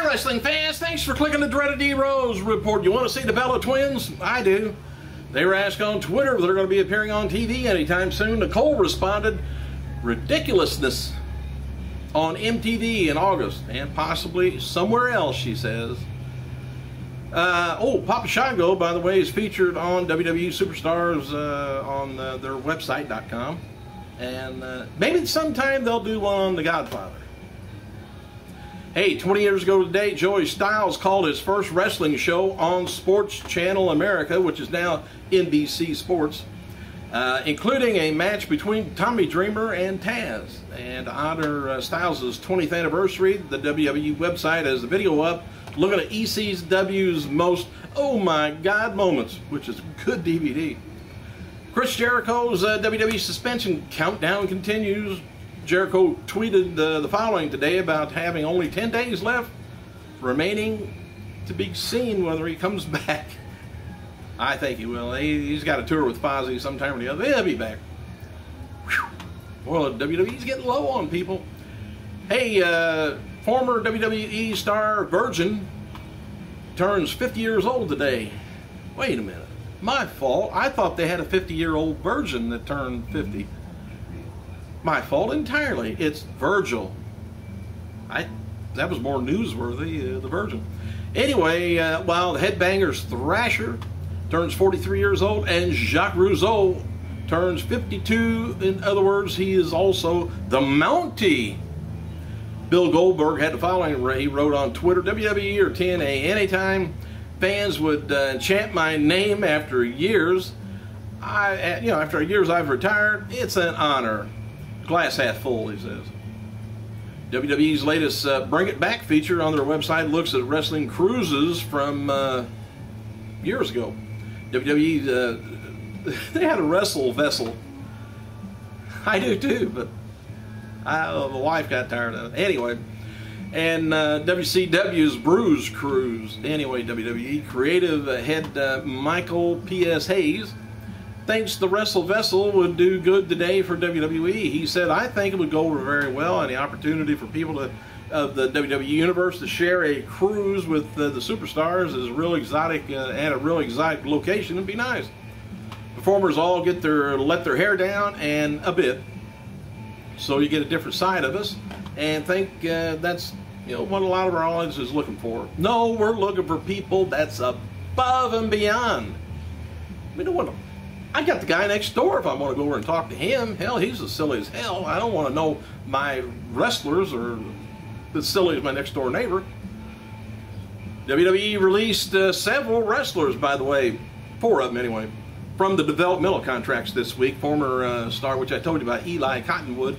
wrestling fans, thanks for clicking the dreaded D-Rose report. You want to see the Bella twins? I do. They were asked on Twitter if they're going to be appearing on TV anytime soon. Nicole responded, ridiculousness on MTV in August and possibly somewhere else, she says. Papa Shango, by the way, is featured on WWE Superstars on their website.com. And maybe sometime they'll do one on The Godfather. Hey, 20 years ago today, Joey Styles called his first wrestling show on Sports Channel America, which is now NBC Sports, including a match between Tommy Dreamer and Taz. And to honor Styles' 20th anniversary, the WWE website has a video up looking at ECW's most oh my god moments, which is a good DVD. Chris Jericho's WWE suspension countdown continues. Jericho tweeted the following today about having only 10 days left remaining to be seen whether he comes back. I think he will. He's got a tour with Fozzy sometime or the other. He'll be back. Whew. Well, WWE's getting low on people. Hey, former WWE star Virgin turns 50 years old today. Wait a minute. My fault. I thought they had a 50-year-old Virgin that turned 50. My fault entirely. It's Virgil. That was more newsworthy, the Virgin. Anyway, while the Headbangers Thrasher turns 43 years old and Jacques Rougeau turns 52. In other words, he is also the Mountie. Bill Goldberg had the following. He wrote on Twitter, WWE or TNA, anytime fans would chant my name after years, after years I've retired, it's an honor. Glass half full, he says. WWE's latest Bring It Back feature on their website looks at wrestling cruises from years ago. WWE, they had a wrestle vessel. I do too, but the wife got tired of it. Anyway, and WCW's Bruise Cruise. Anyway, WWE creative head Michael P.S. Hayes thinks the Wrestle Vessel would do good today for WWE. He said, I think it would go over very well, and the opportunity for people of the WWE Universe to share a cruise with the superstars is real exotic at a real exotic location would be nice. Performers all let their hair down and a bit, so you get a different side of us, and think that's what a lot of our audience is looking for. No, we're looking for people that's above and beyond. We don't want to. I got the guy next door if I want to go over and talk to him. Hell, he's as silly as hell. I don't want to know my wrestlers or as silly as my next door neighbor. WWE released several wrestlers, by the way, 4 of them anyway, from the developmental contracts this week. Former star, which I told you about, Eli Cottonwood,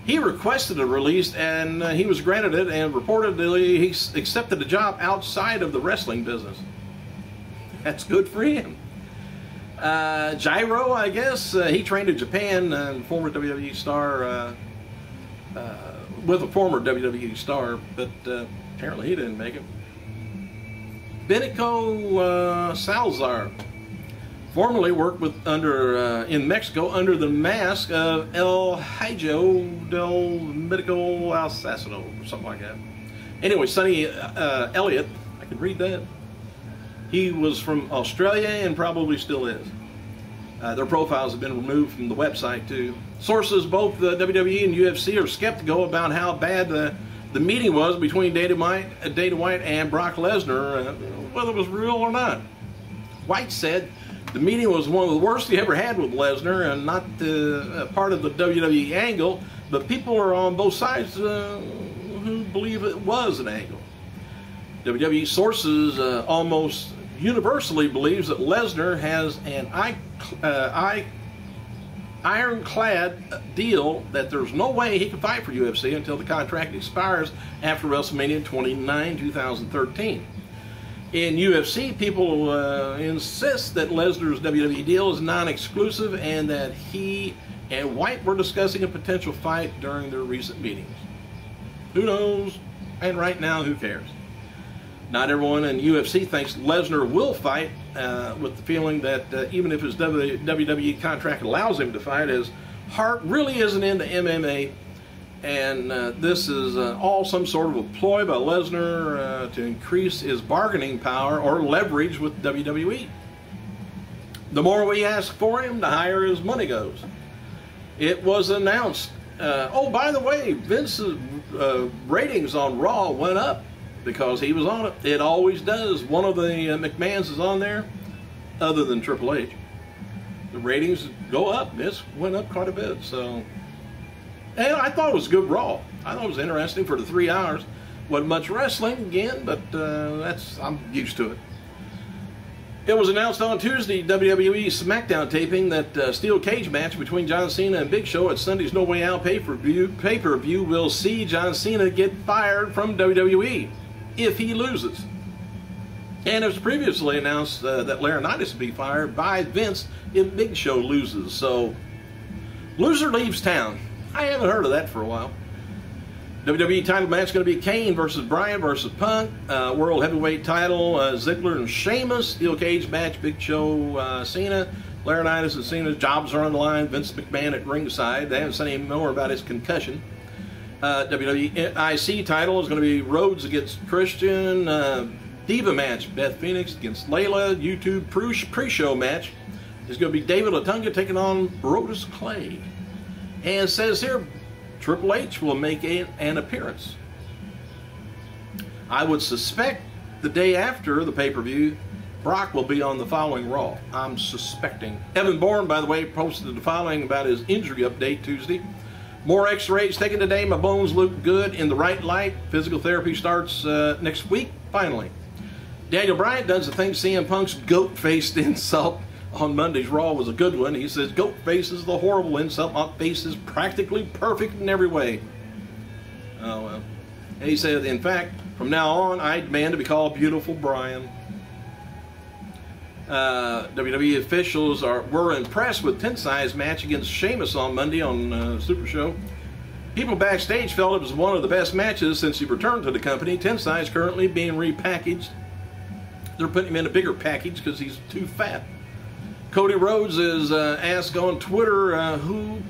he requested a release and he was granted it, and reportedly he accepted a job outside of the wrestling business. That's good for him. Gyro, I guess, he trained in Japan, former WWE star, with a former WWE star, but apparently he didn't make it. Benico Salazar formerly worked in Mexico under the mask of El Hijo del Medico Assassino, or something like that. Anyway, Sonny Elliott, I can read that. He was from Australia and probably still is. Their profiles have been removed from the website too. Sources both the WWE and UFC are skeptical about how bad the meeting was between Dana White and Brock Lesnar, whether it was real or not. White said the meeting was one of the worst he ever had with Lesnar and not part of the WWE angle, but people are on both sides who believe it was an angle. WWE sources almost universally believes that Lesnar has an ironclad deal that there's no way he can fight for UFC until the contract expires after WrestleMania 29, 2013. In UFC, people insist that Lesnar's WWE deal is non-exclusive and that he and White were discussing a potential fight during their recent meetings. Who knows? And right now, who cares? Not everyone in UFC thinks Lesnar will fight, with the feeling that even if his WWE contract allows him to fight, his heart really isn't into MMA, And this is all some sort of a ploy by Lesnar to increase his bargaining power or leverage with WWE. The more we ask for him, the higher his money goes. It was announced. Oh, by the way, Vince's ratings on Raw went up because he was on it. It always does. One of the McMahons is on there, other than Triple H. The ratings go up. This went up quite a bit. So, and I thought it was good Raw. I thought it was interesting for the 3 hours. Wasn't much wrestling again, but I'm used to it. It was announced on Tuesday, WWE SmackDown taping, that steel cage match between John Cena and Big Show at Sunday's No Way Out pay-per-view will see John Cena get fired from WWE if he loses. And it was previously announced that Laurinaitis would be fired by Vince if Big Show loses. So, loser leaves town. I haven't heard of that for a while. WWE title match is going to be Kane versus Bryan versus Punk. World Heavyweight title, Ziggler and Sheamus. Steel cage match, Big Show, Cena. Laurinaitis and Cena's jobs are on the line. Vince McMahon at ringside. They haven't said any more about his concussion. WWE IC title is going to be Rhodes against Christian. Diva match, Beth Phoenix against Layla. YouTube pre-show match is going to be David Otunga taking on Brodus Clay. And it says here, Triple H will make an appearance. I would suspect the day after the pay-per-view, Brock will be on the following Raw. I'm suspecting. Evan Bourne, by the way, posted the following about his injury update Tuesday. More x-rays taken today. My bones look good in the right light. Physical therapy starts next week, finally. Daniel Bryan does the thing. CM Punk's goat-faced insult on Monday's Raw was a good one. He says, goat face is the horrible insult. My face is practically perfect in every way. Oh, well. And he said, in fact, from now on, I demand to be called Beautiful Brian. WWE officials were impressed with Tensai's match against Sheamus on Monday on Super Show. People backstage felt it was one of the best matches since he returned to the company. Tensai is currently being repackaged. They're putting him in a bigger package because he's too fat. Cody Rhodes is asked on Twitter who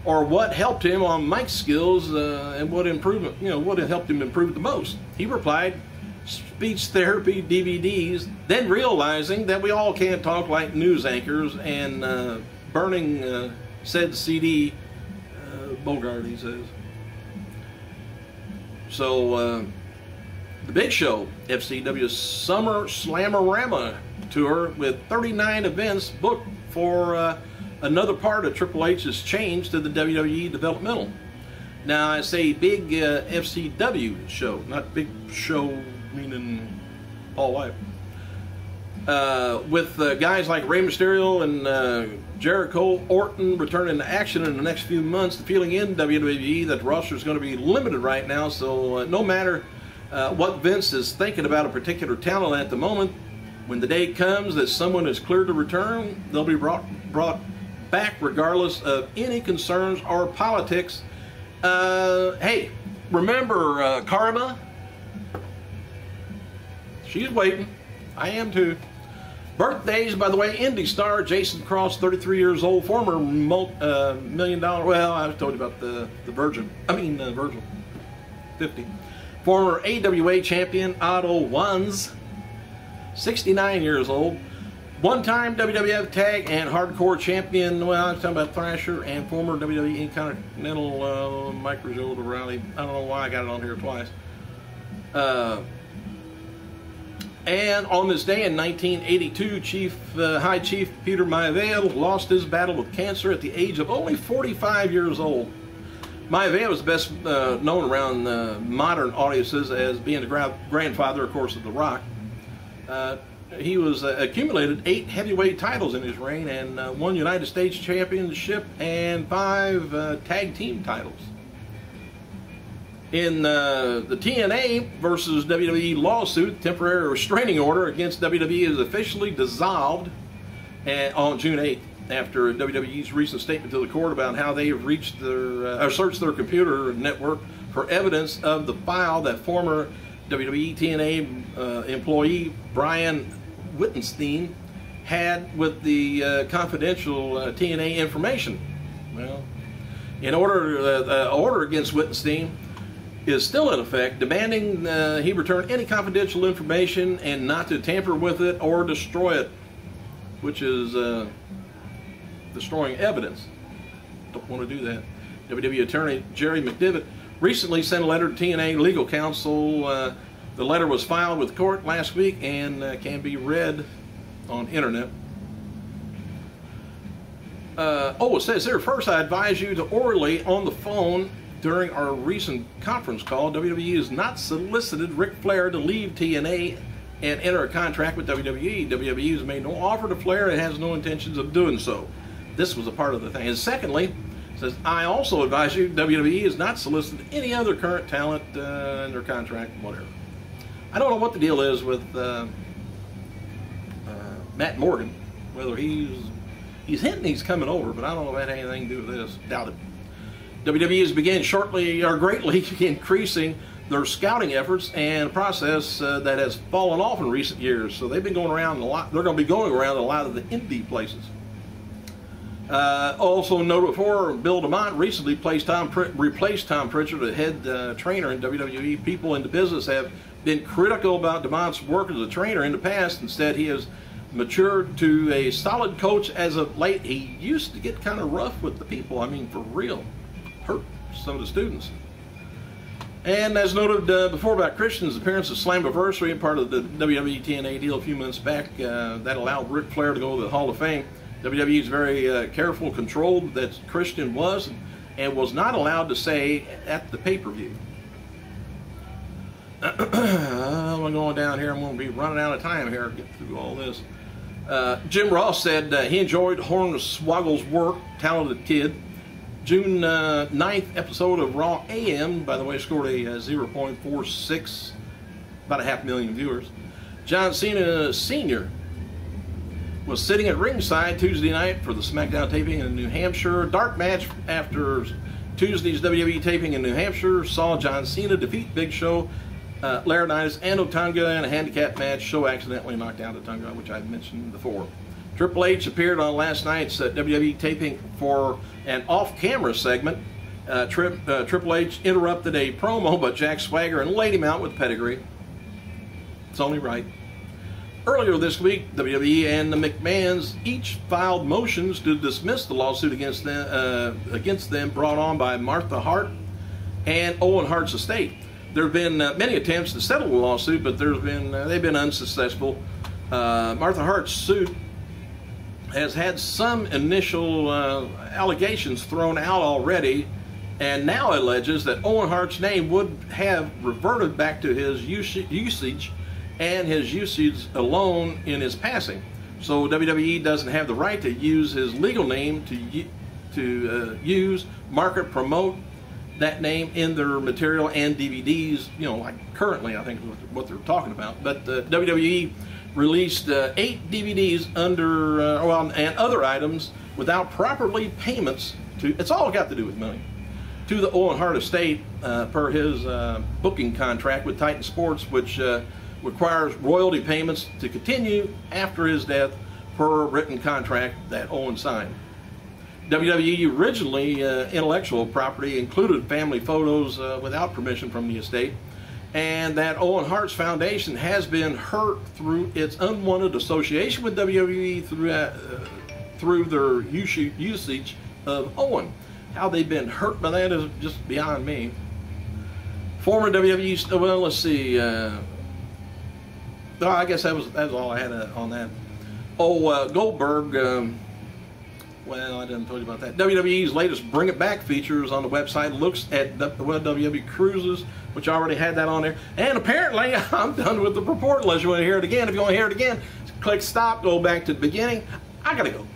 or what helped him on mic skills and what helped him improve the most. He replied, speech therapy DVDs, then realizing that we all can't talk like news anchors and burning said CD, Bogart, he says. So, the Big Show, FCW Summer Slamorama Tour with 39 events booked for another part of Triple H's change to the WWE developmental. Now, I say big FCW show, not big show meaning Paul White. With guys like Rey Mysterio and Jericho, Orton returning to action in the next few months, the feeling in WWE that the roster is going to be limited right now, so no matter what Vince is thinking about a particular talent at the moment, when the day comes that someone is cleared to return, they'll be brought back regardless of any concerns or politics. Hey, remember Karma? She's waiting. I am too. Birthdays, by the way, indie star Jason Cross, 33 years old, former $1 million, well, I told you about the Virgil, 50. Former AWA champion Otto Wanz, 69 years old. One-time WWF Tag and Hardcore champion, well, I'm talking about Thrasher, and former WWE Intercontinental Mike Rizzo O'Reilly. I don't know why I got it on here twice. And on this day in 1982, High Chief Peter Maivia lost his battle with cancer at the age of only 45 years old. Maivia was best known around modern audiences as being the grandfather, of course, of The Rock. He was accumulated 8 heavyweight titles in his reign and 1 United States Championship and 5 tag team titles. In the TNA versus WWE lawsuit, temporary restraining order against WWE is officially dissolved on June 8th after WWE's recent statement to the court about how they have searched their computer network for evidence of the file that former WWE TNA employee Brian Wittenstein had with the confidential TNA information. Well, In order, the order against Wittenstein is still in effect, demanding he return any confidential information and not to tamper with it or destroy it, which is destroying evidence. Don't want to do that. WWE attorney Jerry McDivitt recently sent a letter to TNA legal counsel. The letter was filed with court last week and can be read on internet. It says here, first I advise you to orally on the phone during our recent conference call. WWE has not solicited Ric Flair to leave TNA and enter a contract with WWE. WWE has made no offer to Flair and has no intentions of doing so. This was a part of the thing. And secondly, it says, I also advise you, WWE has not solicited any other current talent in their contract, whatever. I don't know what the deal is with Matt Morgan, whether he's hinting he's coming over, but I don't know if that had anything to do with this. Doubt it. WWE has begun greatly increasing their scouting efforts, and a process that has fallen off in recent years. So they've been going around a lot. They're going to be going around a lot of the indie places. Also noted before, Bill DeMott recently replaced Tom Pritchard, the head trainer in WWE. People in the business have been critical about DeMott's work as a trainer in the past. Instead, he has matured to a solid coach as of late. He used to get kind of rough with the people. I mean, for real. Hurt some of the students. And as noted before about Christian's appearance at Slammiversary and part of the WWE TNA deal a few months back, that allowed Ric Flair to go to the Hall of Fame. WWE is very careful, controlled that Christian was and was not allowed to say at the pay-per-view. I'm going down here. I'm going to be running out of time here to get through all this. Jim Ross said he enjoyed Hornswoggle's work, talented kid. June 9th episode of Raw AM, by the way, scored a 0.46, about 500,000 viewers. John Cena Sr. was sitting at ringside Tuesday night for the SmackDown taping in New Hampshire. Dark match after Tuesday's WWE taping in New Hampshire saw John Cena defeat Big Show, Laurinaitis, and Otunga in a handicap match. Show accidentally knocked out Otunga, which I mentioned before. Triple H appeared on last night's WWE taping for an off-camera segment. Triple H interrupted a promo, but Jack Swagger and laid him out with pedigree. It's only right. Earlier this week, WWE and the McMahons each filed motions to dismiss the lawsuit against them brought on by Martha Hart and Owen Hart's estate. There have been many attempts to settle the lawsuit, but they've been unsuccessful. Martha Hart's suit has had some initial allegations thrown out already, and now alleges that Owen Hart's name would have reverted back to his usage and his usage alone in his passing. So WWE doesn't have the right to use his legal name to use, market, promote that name in their material and DVDs, like currently I think is what they're talking about. But WWE released 8 DVDs under and other items without properly payments to, it's all got to do with money, to the Owen Hart estate per his booking contract with Titan Sports, which requires royalty payments to continue after his death per written contract that Owen signed. WWE originally intellectual property included family photos without permission from the estate, and that Owen Hart's foundation has been hurt through its unwanted association with WWE through their usage of Owen. How they've been hurt by that is just beyond me. Former WWE, well, let's see. I guess that was all I had on that. Goldberg. Well, I didn't tell you about that. WWE's latest Bring It Back features on the website looks at the WWE cruises, which I already had that on there. And apparently, I'm done with the report unless you want to hear it again. If you want to hear it again, click stop, go back to the beginning. I got to go.